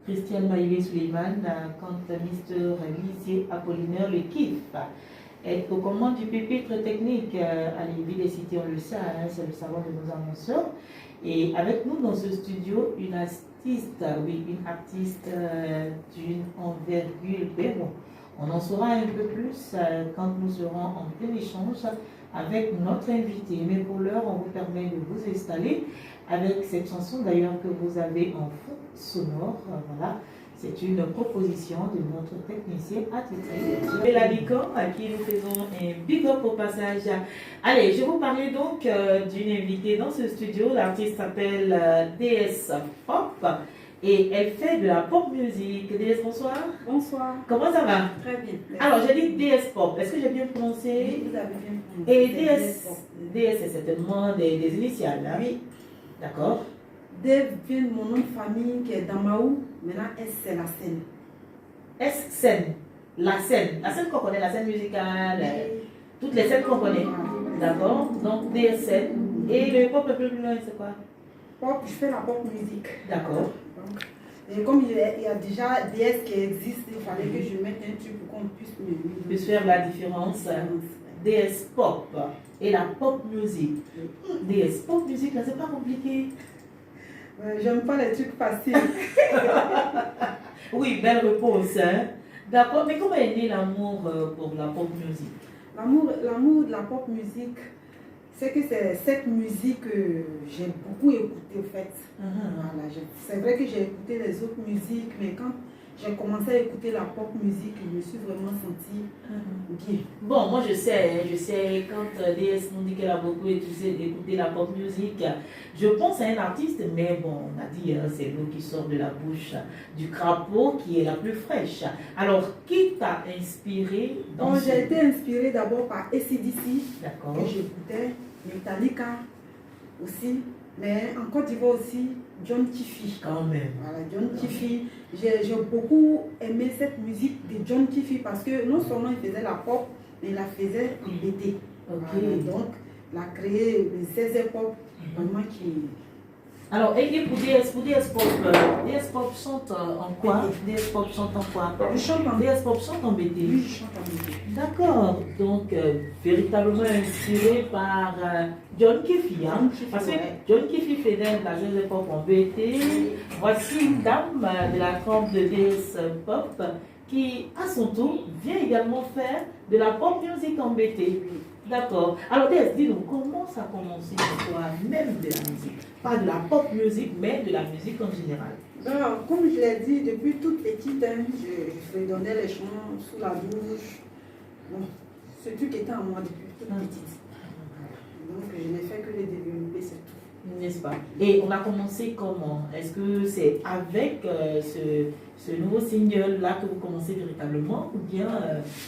Christiane Maïlé Suleiman, quand Mr. Lycée Apollinaire le kiffe, est aux commandes du pupitre technique à Lévis des Cités, on le sait, hein, c'est le savoir de nos annonceurs. Et avec nous dans ce studio, une artiste, oui, une artiste d'une envergure, mais bon, on en saura un peu plus quand nous serons en plein échange avec notre invité. Mais pour l'heure, on vous permet de vous installer avec cette chanson d'ailleurs que vous avez en fond sonore. Voilà, c'est une proposition de notre technicien attitré, Mélanie, à qui nous faisons un big up au passage. Allez, je vais vous parler donc d'une invitée dans ce studio. L'artiste s'appelle DS Pop et elle fait de la pop music. DS, bonsoir. Bonsoir. Comment ça va? Très bien. Merci. Alors, j'ai dit DS Pop. Est-ce que j'ai bien prononcé? Oui, vous avez bien prononcé. Et DS, c'est certainement des initiales, hein? Oui. D'accord. D vient de mon nom de famille qui est Damaou. Maintenant, S, c'est la scène. S, scène. La scène. La scène qu'on connaît, la scène musicale, toutes les scènes qu'on connaît. D'accord. Donc, DS, scène. Et le pop un peu plus loin, c'est quoi? Pop, je fais la pop musique. D'accord. Et comme il y a déjà DS qui existe, il fallait que je mette un truc pour qu'on puisse faire la différence. DS pop et la pop music. DS pop music, là, c'est pas compliqué. J'aime pas les trucs faciles. Oui, belle réponse. Hein? D'accord, mais comment est né l'amour pour la pop music? L'amour de la pop musique, c'est que c'est cette musique que j'ai beaucoup écoutée, en fait. Voilà, c'est vrai que j'ai écouté les autres musiques, mais quand j'ai commencé à écouter la pop musique, je me suis vraiment sentie bien. Bon, moi je sais, quand DS nous dit qu'elle a beaucoup écouté la pop musique, je pense à un artiste, mais bon, on a dit, hein, c'est l'eau qui sort de la bouche du crapaud qui est la plus fraîche. Alors, qui t'a inspiré dans J'ai été inspirée d'abord par AC/DC, d'accord, que j'écoutais, Metallica aussi, mais en Côte d'Ivoire aussi, John Tiffy. Quand même. Voilà, John Tiffy. J'ai beaucoup aimé cette musique de John Tiffy parce que non seulement il faisait la pop, mais il la faisait en BT. Okay. Voilà, donc, il a créé le 16 pop, vraiment qui... Alors, et pour DS Pop chante en quoi? DS Pop chante en quoi? Je chante en DS Pop chante en BT. Oui, je chante en BT. D'accord, donc véritablement inspiré par John Tiffy. Hein? Parce que John Tiffy faisait la jazz pop en BT. Voici une dame de la trempe de DS Pop qui, à son tour, vient également faire de la pop music en BT. D'accord. Alors, DS, dis-nous, comment ça a commencé pour toi, même de la musique? Pas de la pop music, mais de la musique en général. Alors, comme je l'ai dit, depuis toute petite, hein, je fredonnais les chants sous la douche. Bon, ce truc était en moi depuis toute petite. Donc, je n'ai fait que les développer, c'est tout. N'est-ce pas? Et on a commencé comment? Est-ce que c'est avec ce nouveau single-là que vous commencez véritablement ou bien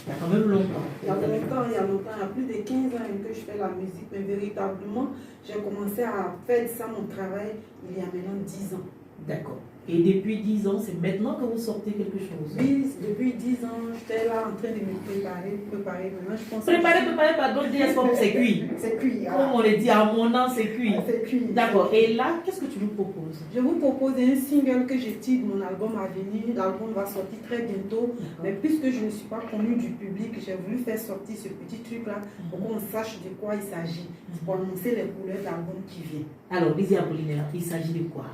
il y a quand même longtemps? Il y a longtemps, il y a plus de 15 ans que je fais la musique, mais véritablement, j'ai commencé à faire ça mon travail il y a maintenant 10 ans. D'accord. Et depuis 10 ans, c'est maintenant que vous sortez quelque chose? Oui, depuis 10 ans, j'étais là en train de me préparer. Maintenant, je pense préparer, pardon, DS Pop, c'est cuit. C'est cuit. Comme on le dit à mon nom, c'est cuit. C'est cuit. D'accord. Et là, qu'est-ce que tu nous proposes? Je vous propose un single que j'ai tiré de mon album à venir. L'album va sortir très bientôt. Mais puisque je ne suis pas connue du public, j'ai voulu faire sortir ce petit truc-là pour qu'on sache de quoi il s'agit. C'est pour annoncer les couleurs d'album qui vient. Alors, Lycée Apollinaire, il s'agit de quoi?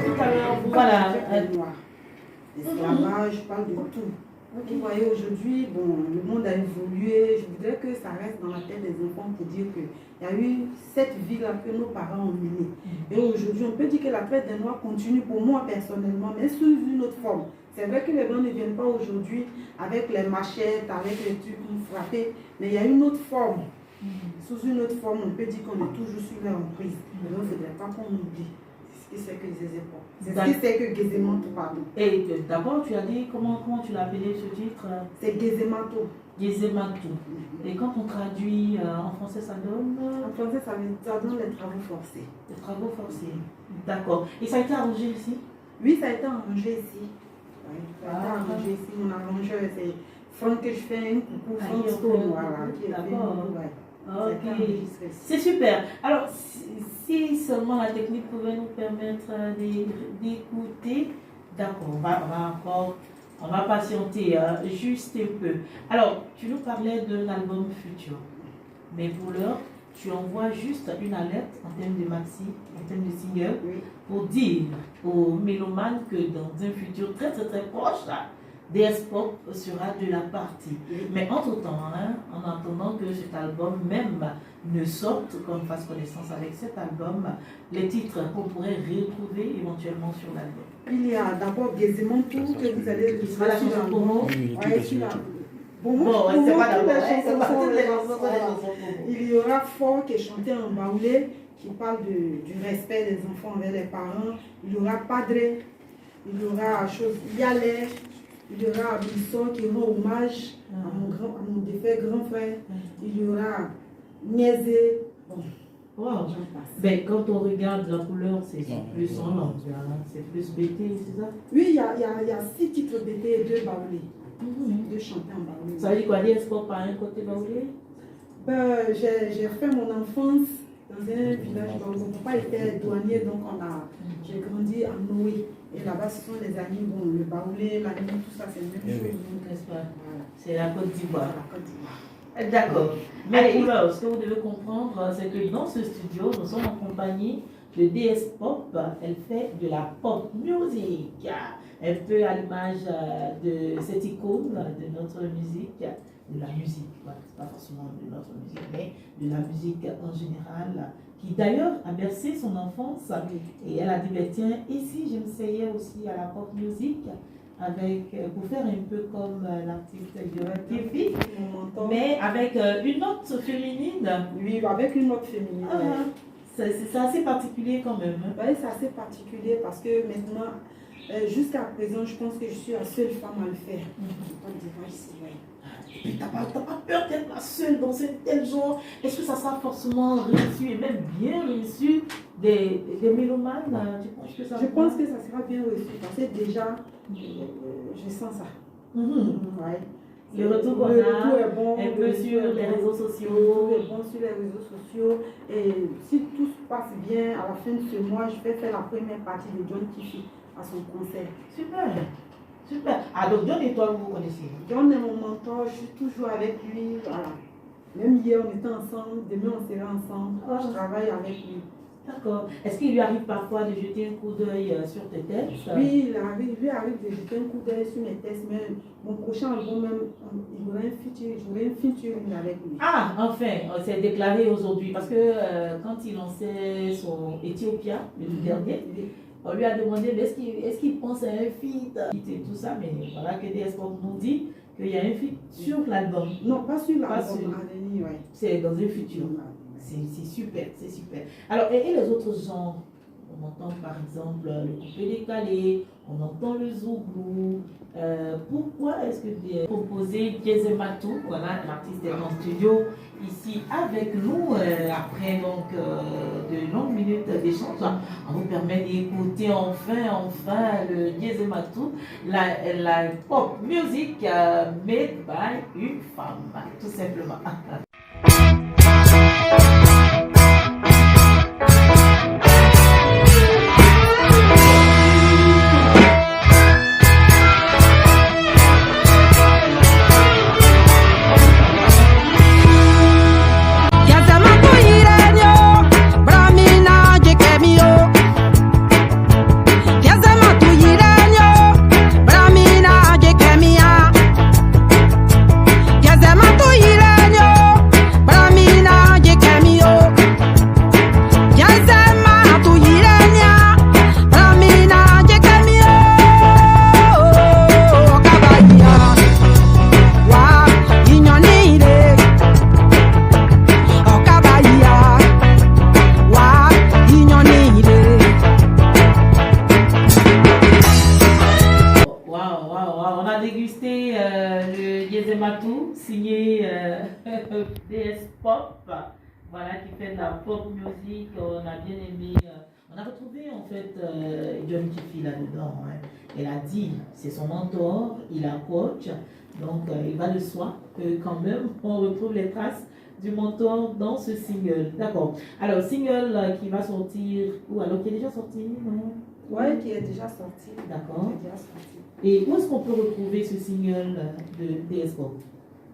Tout à l'heure, voilà. L'esclavage, je parle de tout. Vous voyez, aujourd'hui, bon, le monde a évolué. Je voudrais que ça reste dans la tête des enfants pour dire qu'il y a eu cette vie-là que nos parents ont menée. Et aujourd'hui, on peut dire que la traite des Noirs continue pour moi personnellement, mais sous une autre forme. C'est vrai que les Blancs ne viennent pas aujourd'hui avec les machettes, avec les trucs pour frapper, mais il y a une autre forme. Sous une autre forme, on peut dire qu'on est toujours sur leur emprise. Mais il ne faudrait pas qu'on oublie. C'est ce que c'est que les époques. C'est ce que c'est que Gézémanto, pardon. Et d'abord, tu as dit, comment tu l'as appelé ce titre? C'est Gézémanto. Gézémanto. Et quand on traduit en français, ça donne? En français, ça donne les travaux forcés. Les travaux forcés. D'accord. Et ça a été arrangé ici? Oui, ça a été arrangé ici. Arrangé ici, mon arrangeur, c'est Franck que je fais un coucou, Franck Stone, voilà. D'accord. Ok, c'est super. Alors, si seulement la technique pouvait nous permettre d'écouter, d'accord, on va patienter juste un peu. Alors, tu nous parlais d'un album futur, mais pour l'heure, tu envoies juste une alerte en termes de maxi, en termes de single, pour dire aux mélomanes que dans un futur très proche, DS Pop sera de la partie. Mais entre-temps, en attendant que cet album même ne sorte, qu'on fasse connaissance avec cet album, les titres qu'on pourrait retrouver éventuellement sur l'album. Il y a d'abord Gaisément Tout que vous allez retrouver sur l'album. Il y aura Fort qui est chanté en baoulé, qui parle du respect des enfants envers les parents. Il y aura Padre, il y aura Yalé, il y aura Bisson qui rend hommage à mon défunt grand frère. Il y aura Niaisé. Bon. Wow. Ben, quand on regarde la couleur, c'est plus en langue, c'est plus BT, c'est ça? Oui, il y a 6 titres BT et 2 baoulés. 2 chantés en baoulé. Ça veut dire quoi, DS Pop par un côté baoulé? J'ai fait mon enfance dans un village où mon papa était douanier, donc j'ai grandi à Noé. Et là-bas, ce sont les amis, le baoulé, l'anime, tout ça, c'est le même chose. N'est-ce pas? C'est la Côte d'Ivoire. D'accord. Mais ce que vous devez comprendre, c'est que dans ce studio, nous sommes en compagnie de DS Pop. Elle fait de la pop music, un peu à l'image de cette icône de notre musique, de la musique, pas forcément de notre musique, mais de la musique en général, qui d'ailleurs a bercé son enfance. Et elle a dit, ben, tiens, ici je m'essayais aussi à la pop music, pour faire un peu comme l'artiste de TV, mais avec une note féminine. Oui, avec une note féminine. C'est assez particulier quand même. Oui, c'est assez particulier parce que maintenant, jusqu'à présent, je pense que je suis la seule femme à le faire. Et puis, t'as pas peur d'être la seule dans un tel genre? Est-ce que ça sera forcément reçu et même bien reçu des mélomanes? Je pense que ça sera bien reçu parce que déjà, je sens ça. Le retour qu'on a est bon, un peu sur les réseaux sociaux. Le retour est bon sur les réseaux sociaux. Et si tout se passe bien, à la fin de ce mois, je vais faire la première partie de John Tiffy à son concert. Super. Super. Ah, donc John et toi, vous vous connaissez? John est mon mentor, je suis toujours avec lui. Voilà. Même hier, on était ensemble, demain, on sera ensemble. Je travaille avec lui. D'accord. Est-ce qu'il lui arrive parfois de jeter un coup d'œil sur tes textes? Oui, il lui arrive de jeter un coup d'œil sur mes textes, mais mon prochain album, même, il y aurait un featuring avec lui. Ah, enfin, c'est déclaré aujourd'hui parce que quand il lançait son Ethiopia, le dernier, on lui a demandé est-ce qu'il pense à un feat et tout ça, mais voilà que DS Pop nous dit qu'il y a un feat sur l'album. Non, pas sur l'album. C'est dans un futur. C'est super, c'est super. Alors, et les autres genres? On entend par exemple le coupé décalé, on entend le zouglou. Pourquoi est-ce que tu as proposé Gaisément Tout, voilà, l'artiste est en studio ici avec nous, après donc de longues minutes d'échange, on vous permet d'écouter enfin le Gaisément Tout, la pop music made by une femme, tout simplement. Signé DS Pop, voilà, qui fait de la pop music. On a bien aimé On a retrouvé en fait John Kifi là-dedans. Hein. Elle a dit, c'est son mentor, il a coach. Donc il va de soi que quand même on retrouve les traces du mentor dans ce single. D'accord. Alors, single qui va sortir, ou alors qui est déjà sorti, non? Ouais, qui est déjà sorti. D'accord. Et où est-ce qu'on peut retrouver ce single de DSPO?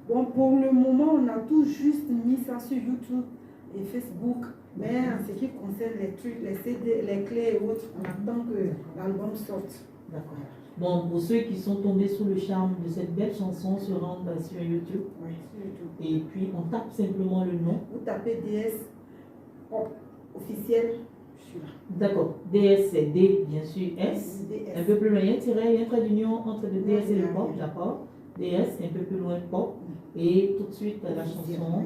Bon, pour le moment, on a tout juste mis ça sur YouTube et Facebook. Mais en ce qui concerne les trucs, les CD, les clés et autres, on attend que l'album sorte. D'accord. Bon, pour ceux qui sont tombés sous le charme de cette belle chanson, se rendent sur YouTube. Oui, sur YouTube. Et puis, on tape simplement le nom. Vous tapez DS officiel, je suis là. D'accord. DS, c'est D, bien sûr, S. DS. Un peu plus loin, il y a un trait d'union entre le DS et le pop, d'accord. DS, un peu plus loin, pop. Et tout de suite, la chanson.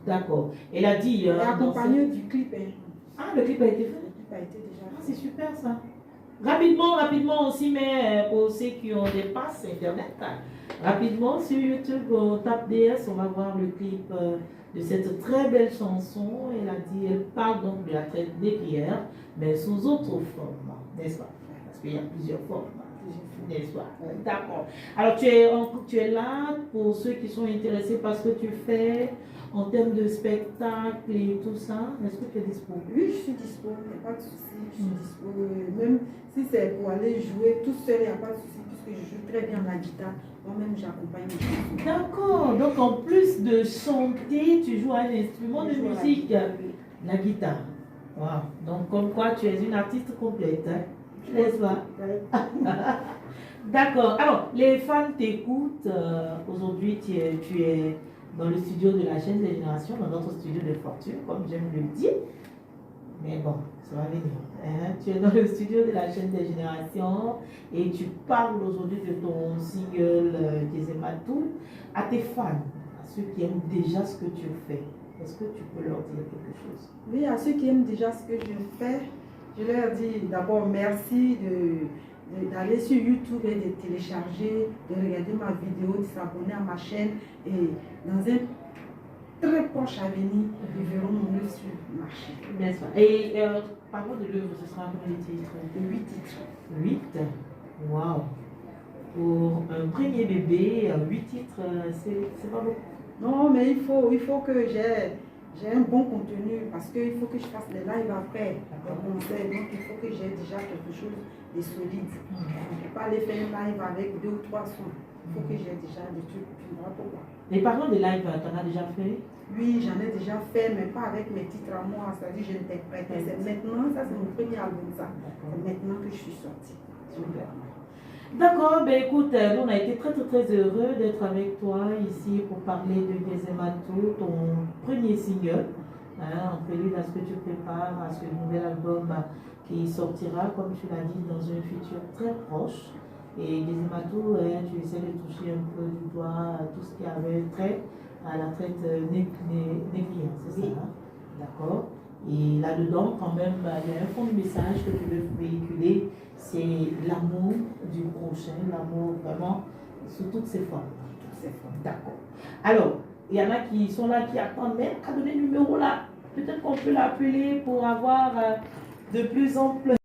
D'accord. Elle a dit... Et accompagné du clip. Hein. Ah, le clip a été fait? Le clip a été déjà fait. Ah, c'est super ça. Rapidement, on s'y met pour ceux qui ont des passes internet. Rapidement, sur YouTube, on tape DS, on va voir le clip de cette très belle chanson. Elle a dit, elle parle donc de la traite des pierres, mais sous autre forme, n'est-ce pas? Parce qu'il y a plusieurs formes, n'est-ce pas? D'accord. Alors, tu es là pour ceux qui sont intéressés par ce que tu fais en termes de spectacle et tout ça. Est-ce que tu es dispo? Oui, je suis dispo, il n'y a pas de souci. Je suis dispo. Même si c'est pour aller jouer tout seul, il n'y a pas de souci, puisque je joue très bien la guitare. Moi-même, j'accompagne. D'accord. Donc, en plus de chanter, tu joues un instrument de musique, la guitare. Wow. Donc, comme quoi, tu es une artiste complète. Hein? N'est-ce pas? D'accord. Alors, les fans t'écoutent. Aujourd'hui, tu es dans le studio de la chaîne des générations, dans notre studio de fortune, comme j'aime le dire. Mais bon, ça va venir. Hein? Tu es dans le studio de la chaîne des générations et tu parles aujourd'hui de ton single Gezematou à tes fans, à ceux qui aiment déjà ce que tu fais. Est-ce que tu peux leur dire quelque chose? Oui, à ceux qui aiment déjà ce que je fais, je leur dis d'abord merci d'aller sur YouTube et de télécharger, de regarder ma vidéo, de s'abonner à ma chaîne et dans un très proche avenir, ils verront mon œuvre sur ma chaîne. Bien sûr. Et parlons de l'œuvre, ce sera combien de titres? 8 titres. 8? Waouh! Pour un premier bébé, 8 titres, c'est pas beaucoup. Non, mais il faut que j'ai un bon contenu parce qu'il faut que je fasse des lives après, des concerts. Donc il faut que j'ai déjà quelque chose de solide. Je ne peux pas aller faire un live avec 2 ou 3 sons. Il faut que j'ai déjà des trucs. Tu vois pourquoi. Les parents de live, tu en as déjà fait? Oui, j'en ai déjà fait, mais pas avec mes titres à moi. C'est-à-dire que j'interprète. C'est maintenant, ça c'est mon premier album, ça. C'est maintenant que je suis sortie. Super. D'accord, ben écoute, nous on a été très heureux d'être avec toi ici pour parler de Gezematou, ton premier single, hein, en prélude à ce que tu prépares, à ce nouvel album qui sortira, comme tu l'as dit, dans un futur très proche. Et Gezematou, tu essaies de toucher un peu du doigt tout ce qui avait trait à la traite négrière, c'est ça, hein? D'accord. Et là-dedans, quand même, il y a un fond de message que tu veux véhiculer, c'est l'amour du prochain, l'amour vraiment sous toutes ses formes. D'accord. Alors, il y en a qui sont là, qui attendent, mais qu'à donner le numéro là, peut-être qu'on peut l'appeler pour avoir de plus en plus